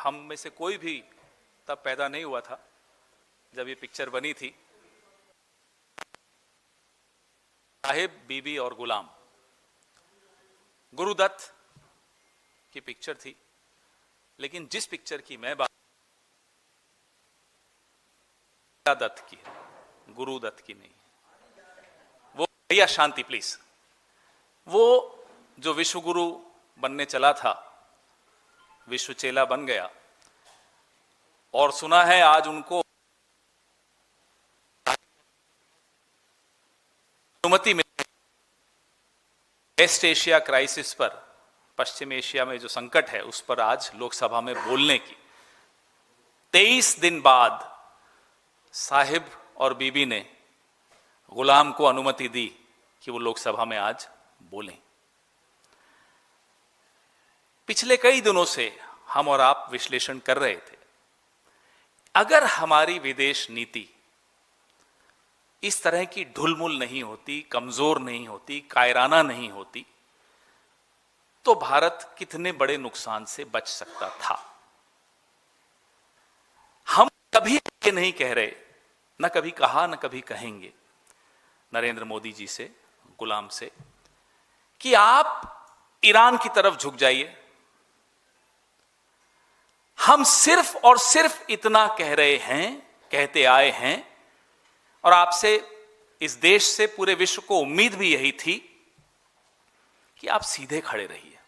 हम में से कोई भी तब पैदा नहीं हुआ था जब ये पिक्चर बनी थी। साहिब, बीबी और गुलाम, गुरुदत्त की पिक्चर थी, लेकिन जिस पिक्चर की मैं बात दत्त की है, गुरुदत्त की नहीं। वो भैया शांति प्लीज, वो जो विश्व गुरु बनने चला था, विश्व चेला बन गया, और सुना है आज उनको अनुमति मिली वेस्ट एशिया क्राइसिस पर, पश्चिम एशिया में जो संकट है उस पर आज लोकसभा में बोलने की। 23 दिन बाद साहिब और बीबी ने गुलाम को अनुमति दी कि वो लोकसभा में आज बोलें। पिछले कई दिनों से हम और आप विश्लेषण कर रहे थे, अगर हमारी विदेश नीति इस तरह की ढुलमुल नहीं होती, कमजोर नहीं होती, कायराना नहीं होती, तो भारत कितने बड़े नुकसान से बच सकता था। हम कभी ये नहीं कह रहे, न कभी कहा, न कभी कहेंगे नरेंद्र मोदी जी से, गुलाम से, कि आप ईरान की तरफ झुक जाइए। हम सिर्फ और सिर्फ इतना कह रहे हैं, कहते आए हैं, और आपसे, इस देश से, पूरे विश्व को उम्मीद भी यही थी कि आप सीधे खड़े रहिए,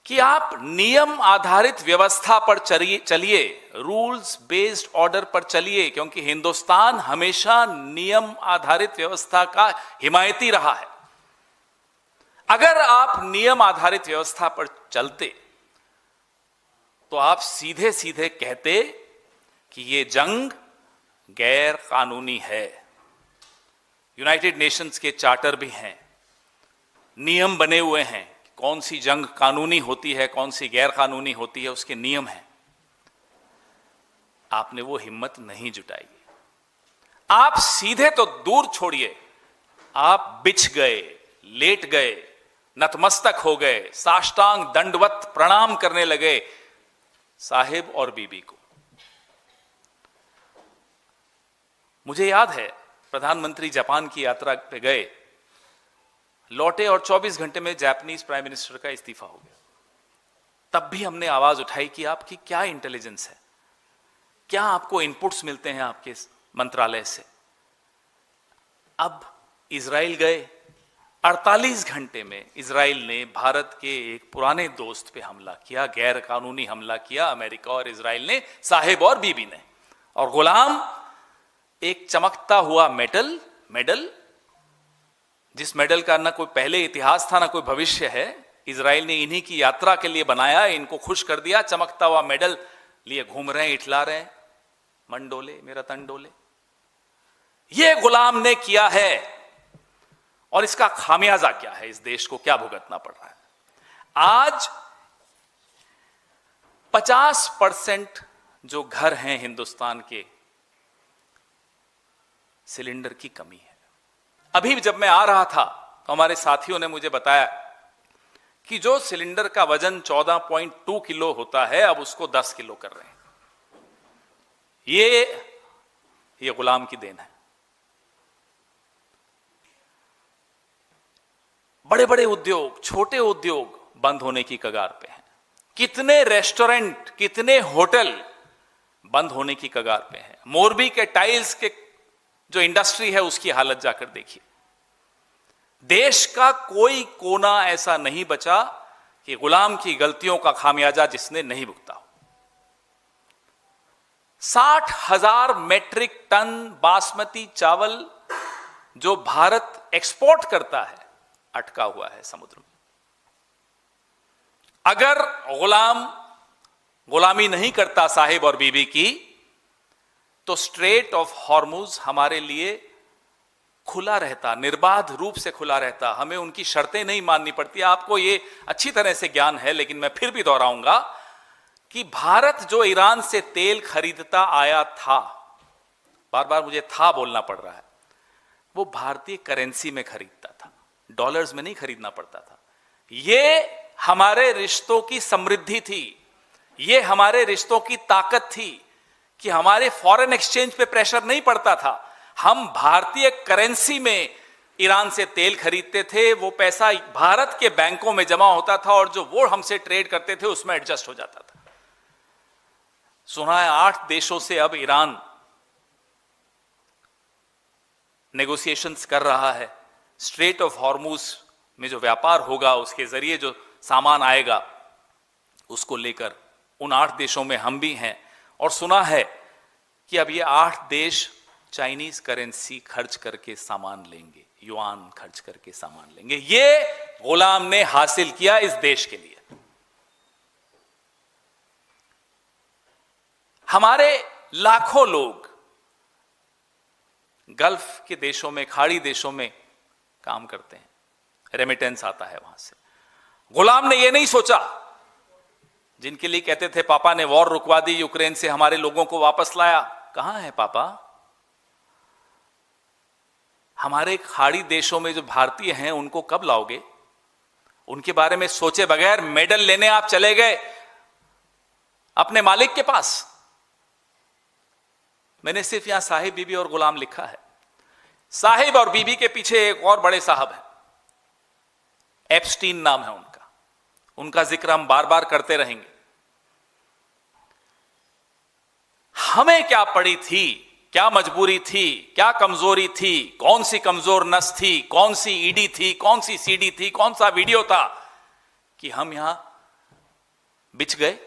कि आप नियम आधारित व्यवस्था पर चलिए, रूल्स बेस्ड ऑर्डर पर चलिए, क्योंकि हिंदुस्तान हमेशा नियम आधारित व्यवस्था का हिमायती रहा है। अगर आप नियम आधारित व्यवस्था पर चलते तो आप सीधे सीधे कहते कि ये जंग गैर कानूनी है। यूनाइटेड नेशंस के चार्टर भी हैं, नियम बने हुए हैं, कौन सी जंग कानूनी होती है, कौन सी गैर कानूनी होती है, उसके नियम हैं। आपने वो हिम्मत नहीं जुटाई। आप सीधे तो दूर छोड़िए, आप बिछ गए, लेट गए, नतमस्तक हो गए, साष्टांग दंडवत प्रणाम करने लगे साहिब और बीबी को। मुझे याद है, प्रधानमंत्री जापान की यात्रा पे गए, लौटे और 24 घंटे में जापानीज प्राइम मिनिस्टर का इस्तीफा हो गया। तब भी हमने आवाज उठाई कि आपकी क्या इंटेलिजेंस है, क्या आपको इनपुट्स मिलते हैं आपके मंत्रालय से। अब इजराइल गए, 48 घंटे में इजराइल ने भारत के एक पुराने दोस्त पे हमला किया, गैर कानूनी हमला किया, अमेरिका और इजराइल ने, साहिब और बीबी ने। और गुलाम एक चमकता हुआ मेडल, जिस मेडल का ना कोई पहले इतिहास था, ना कोई भविष्य है, इजराइल ने इन्हीं की यात्रा के लिए बनाया, इनको खुश कर दिया, चमकता हुआ मेडल लिए घूम रहे हैं, इठला रहे हैं, मन डोले मेरा तन डोले। ये गुलाम ने किया है, और इसका खामियाजा क्या है, इस देश को क्या भुगतना पड़ रहा है। आज 50% जो घर हैं हिंदुस्तान के, सिलेंडर की कमी है। अभी जब मैं आ रहा था तो हमारे साथियों ने मुझे बताया कि जो सिलेंडर का वजन 14.2 किलो होता है, अब उसको 10 किलो कर रहे हैं। ये गुलाम की देन है। बड़े बड़े उद्योग, छोटे उद्योग बंद होने की कगार पे हैं। कितने रेस्टोरेंट, कितने होटल बंद होने की कगार पे हैं। मोरबी के टाइल्स के जो इंडस्ट्री है, उसकी हालत जाकर देखिए। देश का कोई कोना ऐसा नहीं बचा कि गुलाम की गलतियों का खामियाजा जिसने नहीं भुगता हो। 60,000 मेट्रिक टन बासमती चावल जो भारत एक्सपोर्ट करता है, अटका हुआ है समुद्र में। अगर गुलामी नहीं करता साहिब और बीबी की, तो स्ट्रेट ऑफ हॉर्मुज हमारे लिए खुला रहता, निर्बाध रूप से खुला रहता, हमें उनकी शर्तें नहीं माननी पड़ती। आपको ये अच्छी तरह से ज्ञान है, लेकिन मैं फिर भी दोहराऊंगा कि भारत जो ईरान से तेल खरीदता आया था, बार बार मुझे था बोलना पड़ रहा है, वो भारतीय करेंसी में खरीदता था, डॉलर्स में नहीं खरीदना पड़ता था। ये हमारे रिश्तों की समृद्धि थी, ये हमारे रिश्तों की ताकत थी कि हमारे फॉरेन एक्सचेंज पे प्रेशर नहीं पड़ता था। हम भारतीय करेंसी में ईरान से तेल खरीदते थे, वो पैसा भारत के बैंकों में जमा होता था और जो वो हमसे ट्रेड करते थे उसमें एडजस्ट हो जाता था। सुना है 8 देशों से अब ईरान नेगोशिएशंस कर रहा है। स्ट्रेट ऑफ हॉर्मुज में जो व्यापार होगा, उसके जरिए जो सामान आएगा, उसको लेकर उन 8 देशों में हम भी हैं। और सुना है कि अब ये 8 देश चाइनीज करेंसी खर्च करके सामान लेंगे, युआन खर्च करके सामान लेंगे। ये गुलाम ने हासिल किया इस देश के लिए। हमारे लाखों लोग गल्फ के देशों में, खाड़ी देशों में काम करते हैं, रेमिटेंस आता है वहां से। गुलाम ने यह नहीं सोचा, जिनके लिए कहते थे पापा ने वॉर रुकवा दी, यूक्रेन से हमारे लोगों को वापस लाया, कहां है पापा? हमारे खाड़ी देशों में जो भारतीय हैं उनको कब लाओगे? उनके बारे में सोचे बगैर मेडल लेने आप चले गए अपने मालिक के पास। मैंने सिर्फ यहां साहिब, बीबी और गुलाम लिखा है। साहिब और बीबी के पीछे एक और बड़े साहब हैं, एप्स्टीन नाम है उनका। उनका जिक्र हम बार बार करते रहेंगे। हमें क्या पड़ी थी, क्या मजबूरी थी, क्या कमजोरी थी, कौन सी कमजोर नस थी, कौन सी ईडी थी, कौन सी सीडी थी, कौन सा वीडियो था कि हम यहां बिछ गए,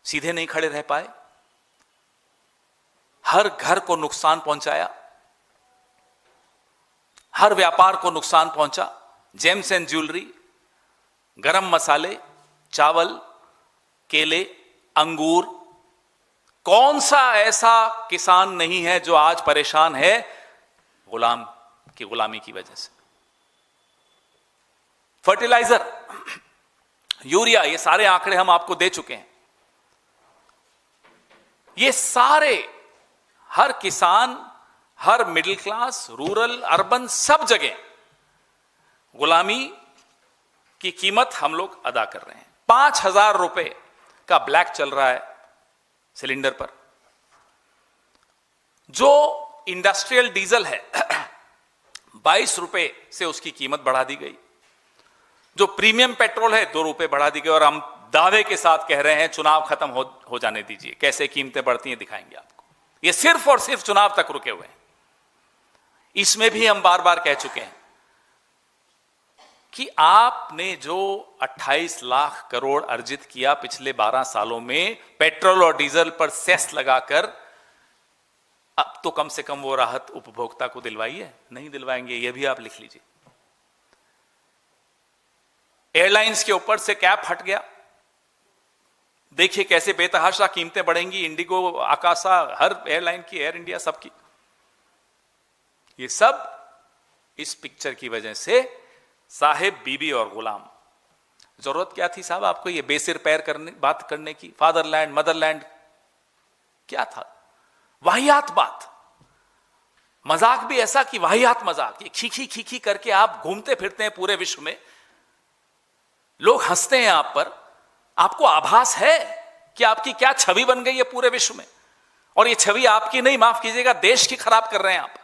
सीधे नहीं खड़े रह पाए, हर घर को नुकसान पहुंचाया, हर व्यापार को नुकसान पहुंचा। जेम्स एंड ज्वेलरी, गरम मसाले, चावल, केले, अंगूर, कौन सा ऐसा किसान नहीं है जो आज परेशान है गुलाम की गुलामी की वजह से। फर्टिलाइजर, यूरिया, ये सारे आंकड़े हम आपको दे चुके हैं। ये सारे, हर किसान, हर मिडिल क्लास, रूरल, अर्बन, सब जगह गुलामी की कीमत हम लोग अदा कर रहे हैं। 5,000 रुपए का ब्लैक चल रहा है सिलेंडर पर। जो इंडस्ट्रियल डीजल है 22 रुपए से उसकी कीमत बढ़ा दी गई। जो प्रीमियम पेट्रोल है 2 रुपए बढ़ा दी गई। और हम दावे के साथ कह रहे हैं चुनाव खत्म हो जाने दीजिए, कैसे कीमतें बढ़ती हैं दिखाएंगे आपको। ये सिर्फ और सिर्फ चुनाव तक रुके हुए हैं। इसमें भी हम बार बार कह चुके हैं कि आपने जो 28 लाख करोड़ अर्जित किया पिछले 12 सालों में पेट्रोल और डीजल पर सेस लगाकर, अब तो कम से कम वो राहत उपभोक्ता को दिलवाइए। नहीं दिलवाएंगे, ये भी आप लिख लीजिए। एयरलाइंस के ऊपर से कैप हट गया, देखिए कैसे बेतहाशा कीमतें बढ़ेंगी। इंडिगो, आकाशा, हर एयरलाइन की, एयर इंडिया, सबकी। ये सब इस पिक्चर की वजह से साहिब, बीबी और गुलाम। जरूरत क्या थी साहब आपको ये बेसिर पैर बात करने की? फादरलैंड, मदरलैंड, क्या था? वाहियात बात, मजाक भी ऐसा कि वाहियात मजाक। ये खीखी खीखी करके आप घूमते फिरते हैं पूरे विश्व में, लोग हंसते हैं आप पर। आपको आभास है कि आपकी क्या छवि बन गई है पूरे विश्व में। और ये छवि आपकी नहीं, माफ कीजिएगा, देश की खराब कर रहे हैं आप।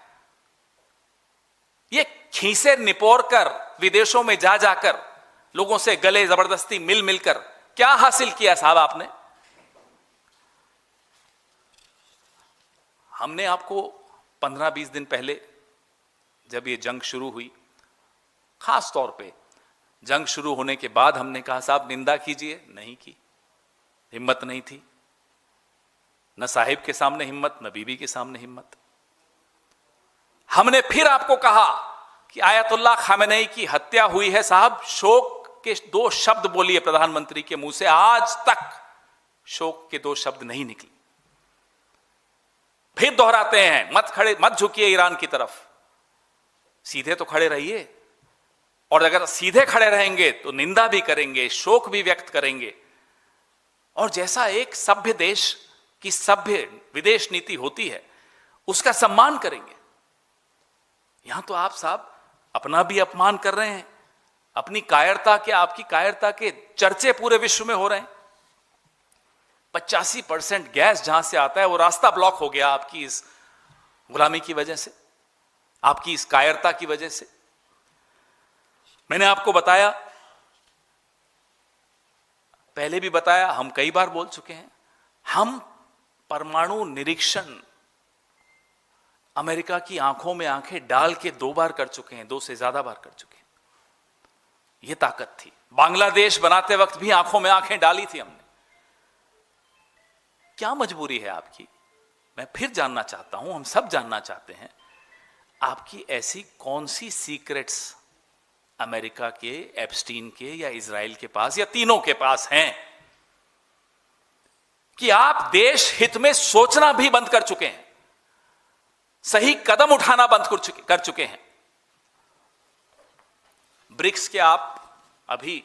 ये खीसे निपोर कर विदेशों में जा जाकर लोगों से गले जबरदस्ती मिल मिलकर क्या हासिल किया साहब आपने? हमने आपको 15-20 दिन पहले जब ये जंग शुरू हुई, खास तौर पे जंग शुरू होने के बाद हमने कहा साहब निंदा कीजिए, नहीं की, हिम्मत नहीं थी। न साहिब के सामने हिम्मत, न बीबी के सामने हिम्मत। हमने फिर आपको कहा कि आयतुल्लाह खामेनेई की हत्या हुई है साहब, शोक के 2 शब्द बोलिए प्रधानमंत्री के मुंह से। आज तक शोक के 2 शब्द नहीं निकले। फिर दोहराते हैं, मत झुकिए ईरान की तरफ, सीधे तो खड़े रहिए। और अगर सीधे खड़े रहेंगे तो निंदा भी करेंगे, शोक भी व्यक्त करेंगे। और जैसा एक सभ्य देश की सभ्य विदेश नीति होती है, उसका सम्मान करेंगे। यहां तो आप साहब अपना भी अपमान कर रहे हैं, अपनी कायरता के, आपकी कायरता के चर्चे पूरे विश्व में हो रहे हैं। 85% गैस जहां से आता है वो रास्ता ब्लॉक हो गया आपकी इस गुलामी की वजह से, आपकी इस कायरता की वजह से। मैंने आपको बताया, पहले भी बताया, हम कई बार बोल चुके हैं, हम परमाणु निरीक्षण अमेरिका की आंखों में आंखें डाल के 2 बार कर चुके हैं, 2 से ज्यादा बार कर चुके हैं। यह ताकत थी। बांग्लादेश बनाते वक्त भी आंखों में आंखें डाली थी हमने। क्या मजबूरी है आपकी? मैं फिर जानना चाहता हूं, हम सब जानना चाहते हैं, आपकी ऐसी कौन सी सीक्रेट्स अमेरिका के, एप्स्टीन के या इजराइल के पास या तीनों के पास हैं कि आप देश हित में सोचना भी बंद कर चुके हैं, सही कदम उठाना बंद कर चुके हैं। ब्रिक्स के अभी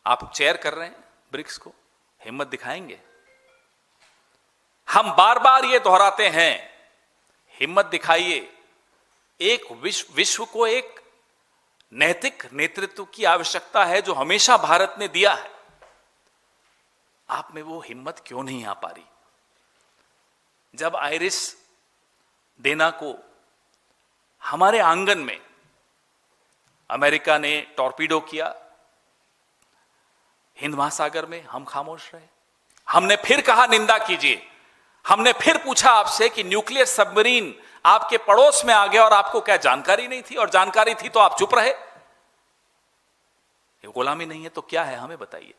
आप चेयर कर रहे हैं ब्रिक्स को, हिम्मत दिखाएंगे? हम बार बार ये दोहराते हैं, हिम्मत दिखाइए। एक विश्व को एक नैतिक नेतृत्व की आवश्यकता है जो हमेशा भारत ने दिया है। आप में वो हिम्मत क्यों नहीं आ पा रही? जब आइरिस देना को हमारे आंगन में अमेरिका ने टॉर्पीडो किया, हिंद महासागर में हम खामोश रहे। हमने फिर कहा निंदा कीजिए, हमने फिर पूछा आपसे कि न्यूक्लियर सबमरीन आपके पड़ोस में आ गया और आपको क्या जानकारी नहीं थी? और जानकारी थी तो आप चुप रहे। ये गुलामी नहीं है तो क्या है, हमें बताइए।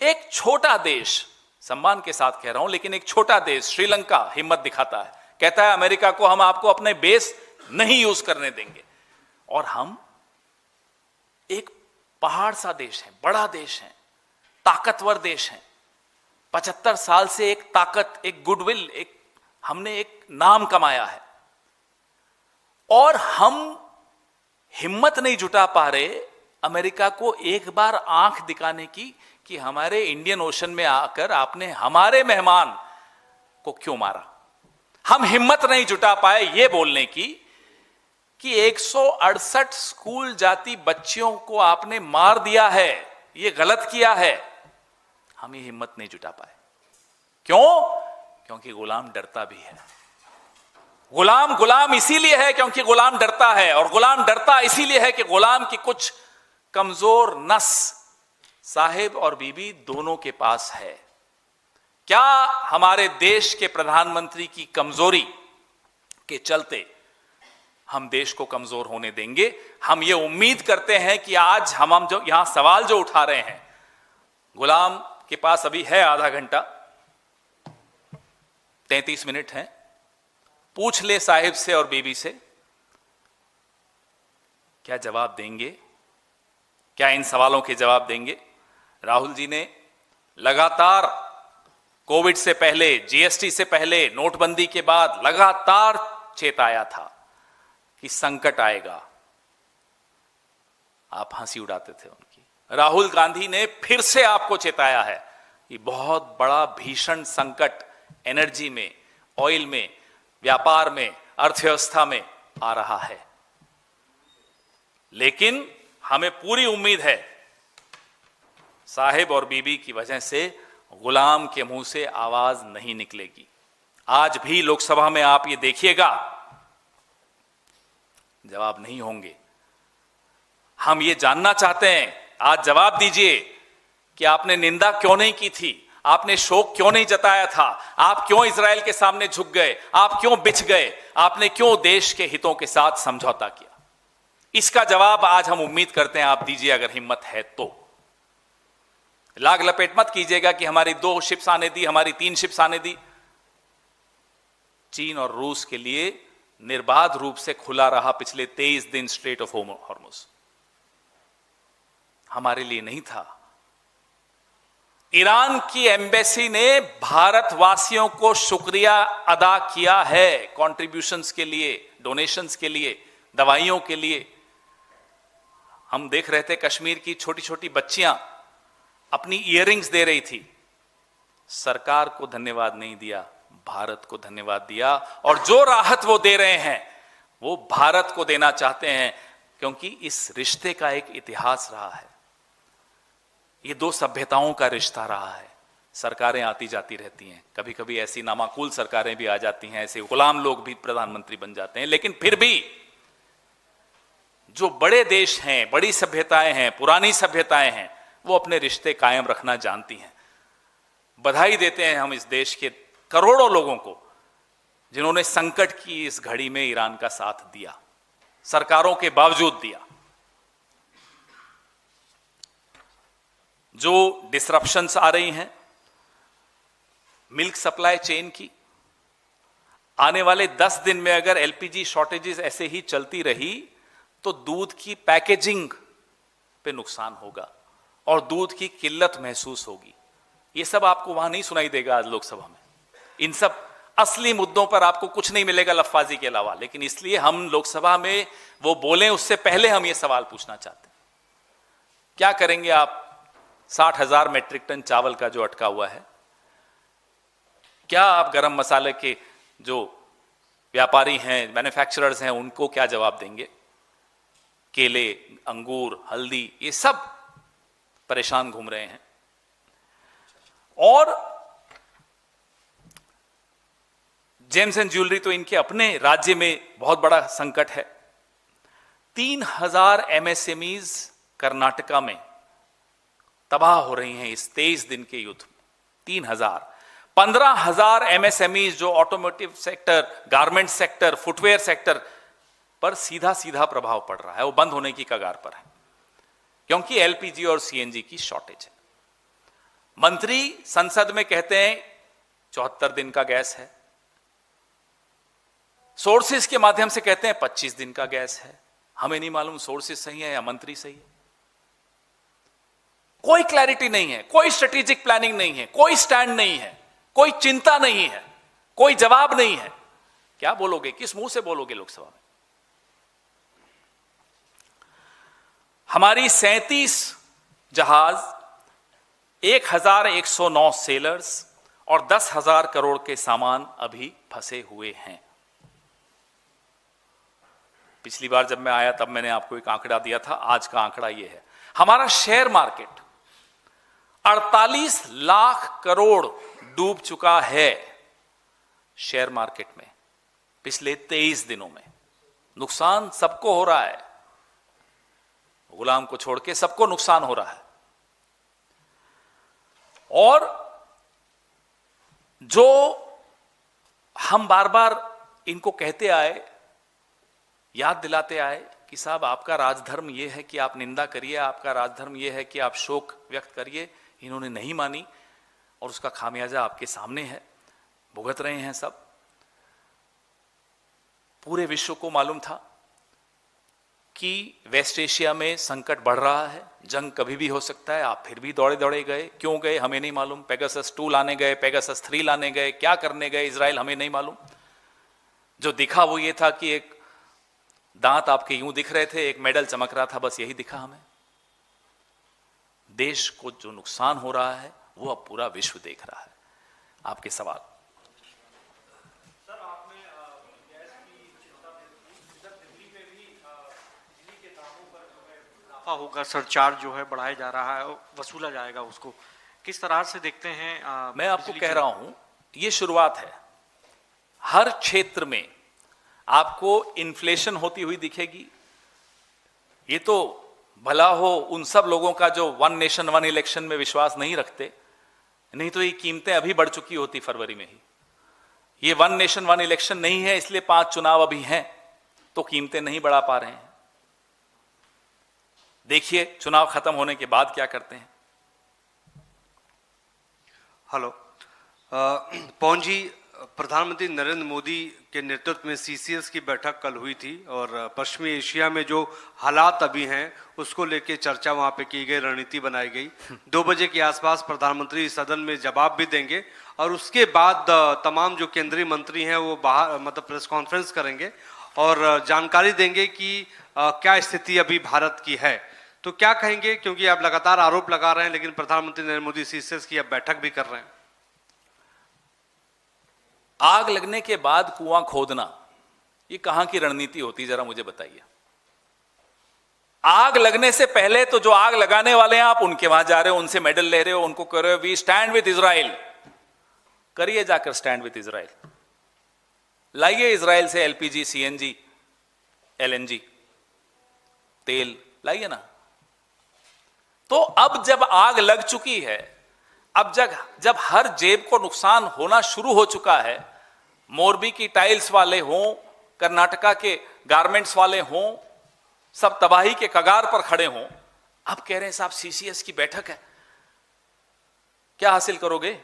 एक छोटा देश, सम्मान के साथ कह रहा हूं, लेकिन एक छोटा देश श्रीलंका हिम्मत दिखाता है, कहता है अमेरिका को हम आपको अपने बेस नहीं यूज करने देंगे। और हम एक पहाड़ सा देश है, बड़ा देश है, ताकतवर देश है, 75 साल से एक ताकत, एक गुडविल, हमने एक नाम कमाया है, और हम हिम्मत नहीं जुटा पा रहे अमेरिका को एक बार आंख दिखाने की कि हमारे इंडियन ओशन में आकर आपने हमारे मेहमान को क्यों मारा। हम हिम्मत नहीं जुटा पाए ये बोलने की कि 168 स्कूल जाती बच्चियों को आपने मार दिया है, ये गलत किया है। हम ये हिम्मत नहीं जुटा पाए। क्यों? क्योंकि गुलाम डरता भी है। गुलाम इसीलिए है क्योंकि गुलाम डरता है, और गुलाम डरता इसीलिए है कि गुलाम की कुछ कमजोर नस साहिब और बीबी दोनों के पास है। क्या हमारे देश के प्रधानमंत्री की कमजोरी के चलते हम देश को कमजोर होने देंगे? हम ये उम्मीद करते हैं कि आज हम जो यहां सवाल जो उठा रहे हैं, गुलाम के पास अभी है आधा घंटा, 33 मिनट है, पूछ ले साहिब से और बीबी से, क्या जवाब देंगे? क्या इन सवालों के जवाब देंगे? राहुल जी ने लगातार कोविड से पहले, जीएसटी से पहले, नोटबंदी के बाद लगातार चेताया था कि संकट आएगा। आप हंसी उड़ाते थे उनकी। राहुल गांधी ने फिर से आपको चेताया है कि बहुत बड़ा भीषण संकट एनर्जी में, ऑयल में, व्यापार में, अर्थव्यवस्था में आ रहा है। लेकिन हमें पूरी उम्मीद है साहिब और बीबी की वजह से गुलाम के मुंह से आवाज नहीं निकलेगी। आज भी लोकसभा में आप ये देखिएगा, जवाब नहीं होंगे। हम ये जानना चाहते हैं, आज जवाब दीजिए कि आपने निंदा क्यों नहीं की थी, आपने शोक क्यों नहीं जताया था, आप क्यों इजराइल के सामने झुक गए, आप क्यों बिछ गए, आपने क्यों देश के हितों के साथ समझौता किया? इसका जवाब आज हम उम्मीद करते हैं आप दीजिए, अगर हिम्मत है तो। लाग लपेट मत कीजिएगा कि हमारी 2 शिप्स आने दी, हमारी 3 शिप्स आने दी। चीन और रूस के लिए निर्बाध रूप से खुला रहा पिछले 23 दिन स्ट्रेट ऑफ हॉर्मुज, हमारे लिए नहीं था। ईरान की एम्बेसी ने भारतवासियों को शुक्रिया अदा किया है, कंट्रीब्यूशंस के लिए, डोनेशंस के लिए, दवाइयों के लिए। हम देख रहे थे कश्मीर की छोटी छोटी बच्चियां अपनी इयररिंग्स दे रही थी। सरकार को धन्यवाद नहीं दिया, भारत को धन्यवाद दिया, और जो राहत वो दे रहे हैं वो भारत को देना चाहते हैं। क्योंकि इस रिश्ते का एक इतिहास रहा है। ये दो सभ्यताओं का रिश्ता रहा है। सरकारें आती जाती रहती हैं, कभी कभी ऐसी नामाकूल सरकारें भी आ जाती हैं, ऐसे गुलाम लोग भी प्रधानमंत्री बन जाते हैं, लेकिन फिर भी जो बड़े देश हैं, बड़ी सभ्यताएं हैं, पुरानी सभ्यताएं हैं, वो अपने रिश्ते कायम रखना जानती हैं। बधाई देते हैं हम इस देश के करोड़ों लोगों को जिन्होंने संकट की इस घड़ी में ईरान का साथ दिया, सरकारों के बावजूद दिया। जो डिसरप्शंस आ रही हैं मिल्क सप्लाई चेन की, आने वाले 10 दिन में अगर एलपीजी शॉर्टेजेस ऐसे ही चलती रही तो दूध की पैकेजिंग पे नुकसान होगा और दूध की किल्लत महसूस होगी। ये सब आपको वहां नहीं सुनाई देगा आज लोकसभा में। इन सब असली मुद्दों पर आपको कुछ नहीं मिलेगा लफ्फाजी के अलावा, लेकिन इसलिए हम लोकसभा में वो बोलें उससे पहले हम ये सवाल पूछना चाहते हैं, क्या करेंगे आप 60,000 मेट्रिक टन चावल का जो अटका हुआ है? क्या आप गरम मसाले के जो व्यापारी हैं, मैन्युफैक्चरर्स हैं, उनको क्या जवाब देंगे? केले, अंगूर, हल्दी, ये सब परेशान घूम रहे हैं। और जेम्स एंड ज्वेलरी तो इनके अपने राज्य में बहुत बड़ा संकट है। 3,000 एमएसएमईज कर्नाटका में तबाह हो रही हैं इस 23 दिन के युद्ध में। 3,000, 15,000 एमएसएमईज जो automotive sector, garment sector, footwear sector पर सीधा सीधा प्रभाव पड़ रहा है, वो बंद होने की कगार पर है क्योंकि एलपीजी और सीएनजी की शॉर्टेज है। मंत्री संसद में कहते हैं 74 दिन का गैस है, सोर्सेस के माध्यम से कहते हैं 25 दिन का गैस है। हमें नहीं मालूम सोर्सेस सही है या मंत्री सही है। कोई क्लैरिटी नहीं है, कोई स्ट्रेटेजिक प्लानिंग नहीं है, कोई स्टैंड नहीं है, कोई चिंता नहीं है, कोई जवाब नहीं है। क्या बोलोगे, किस मुंह से बोलोगे लोकसभा में? हमारी 37 जहाज, 1,109 सेलर्स और 10,000 करोड़ के सामान अभी फंसे हुए हैं। पिछली बार जब मैं आया तब मैंने आपको एक आंकड़ा दिया था, आज का आंकड़ा यह है। हमारा शेयर मार्केट 48 लाख करोड़ डूब चुका है शेयर मार्केट में पिछले 23 दिनों में। नुकसान सबको हो रहा है, गुलाम को छोड़ के सबको नुकसान हो रहा है। और जो हम बार बार इनको कहते आए, याद दिलाते आए कि साहब आपका राजधर्म यह है कि आप निंदा करिए, आपका राजधर्म यह है कि आप शोक व्यक्त करिए, इन्होंने नहीं मानी और उसका खामियाजा आपके सामने है, भुगत रहे हैं सब। पूरे विश्व को मालूम था कि वेस्ट एशिया में संकट बढ़ रहा है, जंग कभी भी हो सकता है, आप फिर भी दौड़े दौड़े गए। क्यों गए हमें नहीं मालूम। पेगासस 2 लाने गए, पेगासस 3 लाने गए, क्या करने गए इजराइल हमें नहीं मालूम। जो दिखा वो ये था कि एक दांत आपके यूं दिख रहे थे, एक मेडल चमक रहा था, बस यही दिखा हमें। देश को जो नुकसान हो रहा है वो अब पूरा विश्व देख रहा है। आपके सवाल। सर, आपने गैस की चिंता व्यक्त की, दिल्ली में भी बिजली के दामों पर जो है इजाफा होगा, सरचार्ज जो है बढ़ाया जा रहा है, वसूला जाएगा उसको। किस तरह से देखते हैं? मैं आपको कह रहा हूं, ये शुरुआत है। हर क्षेत्र में आपको इन्फ्लेशन होती हुई दिखेगी। ये तो भला हो उन सब लोगों का जो 1 नेशन 1 इलेक्शन में विश्वास नहीं रखते, नहीं तो ये कीमतें अभी बढ़ चुकी होती फरवरी में ही। ये 1 नेशन 1 इलेक्शन नहीं है, इसलिए 5 चुनाव अभी हैं तो कीमतें नहीं बढ़ा पा रहे हैं। देखिए चुनाव खत्म होने के बाद क्या करते हैं। हेलो पवन जी, प्रधानमंत्री नरेंद्र मोदी के नेतृत्व में सीसीएस की बैठक कल हुई थी और पश्चिमी एशिया में जो हालात अभी हैं उसको लेके चर्चा वहां पे की गई, रणनीति बनाई गई। 2 बजे के आसपास प्रधानमंत्री सदन में जवाब भी देंगे और उसके बाद तमाम जो केंद्रीय मंत्री हैं वो बाहर मतलब प्रेस कॉन्फ्रेंस करेंगे और जानकारी देंगे कि क्या स्थिति अभी भारत की है। तो क्या कहेंगे, क्योंकि आप लगातार आरोप लगा रहे हैं लेकिन प्रधानमंत्री नरेंद्र मोदी सीसीएस की अब बैठक भी कर रहे हैं। आग लगने के बाद कुआं खोदना, ये कहां की रणनीति होती, जरा मुझे बताइए। आग लगने से पहले तो जो आग लगाने वाले हैं आप उनके वहां जा रहे हो, उनसे मेडल ले रहे हो, उनको कह रहे हो वी स्टैंड विद इजराइल। करिए जाकर स्टैंड विद इजराइल, लाइए इजराइल से एलपीजी, सीएनजी, एलएनजी तेल लाइए ना। तो अब जब आग लग चुकी है, अब जब हर जेब को नुकसान होना शुरू हो चुका है, मोरबी की टाइल्स वाले हों, कर्नाटका के गारमेंट्स वाले हों, सब तबाही के कगार पर खड़े हों, अब कह रहे हैं साहब सीसीएस की बैठक है, क्या हासिल करोगे?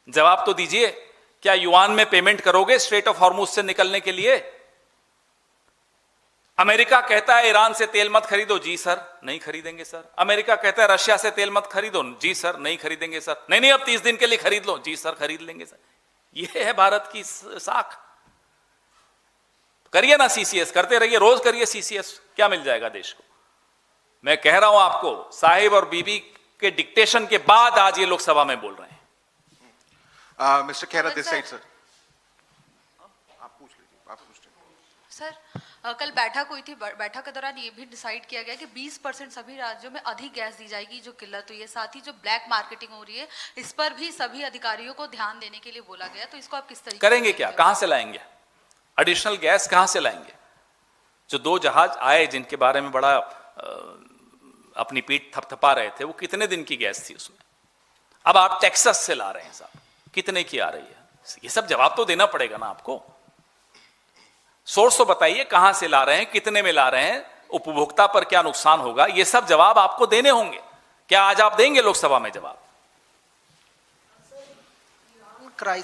जवाब तो दीजिए। क्या युआन में पेमेंट करोगे स्ट्रेट ऑफ हॉर्मुज से निकलने के लिए? अमेरिका कहता है ईरान से तेल मत खरीदो, जी सर नहीं खरीदेंगे सर। अमेरिका कहता है रशिया से तेल मत खरीदो, जी सर नहीं खरीदेंगे सर। नहीं अब 30 दिन के लिए खरीद लो, जी सर खरीद लेंगे सर। यह है भारत की साख। करिए ना सीसीएस, करते रहिए, रोज करिए सीसीएस, क्या मिल जाएगा देश को? मैं कह रहा हूं आपको, साहिब और बीबी के डिक्टेशन के बाद आज ये लोकसभा में बोल रहे हैं। Mister Khera this side sir, आप पूछ लीजिए, आप पूछ लीजिए। सर कल बैठक हुई थी, बैठक के दौरान ये भी डिसाइड किया गया कि 20% सभी राज्यों में अधिक गैस दी जाएगी, जो किल्लत हुई है। साथ ही जो ब्लैक मार्केटिंग हो रही है, इस पर भी सभी अधिकारियों को ध्यान देने के लिए बोला गया। तो इसको आप किस तरीके करेंगे? क्या, कहां से लाएंगे एडिशनल गैस? कहां से लाएंगे? जो 2 जहाज आए जिनके बारे में बड़ा अपनी पीठ थपथपा रहे थे, वो कितने दिन की गैस थी उसमें? अब आप टेक्सास से ला रहे हैं साहब, कितने की आ रही है? ये सब जवाब तो देना पड़ेगा ना आपको। सोर्स तो बताइए, कहां से ला रहे हैं, कितने में ला रहे हैं, उपभोक्ता पर क्या नुकसान होगा, ये सब जवाब आपको देने होंगे। क्या आज आप देंगे लोकसभा में जवाब?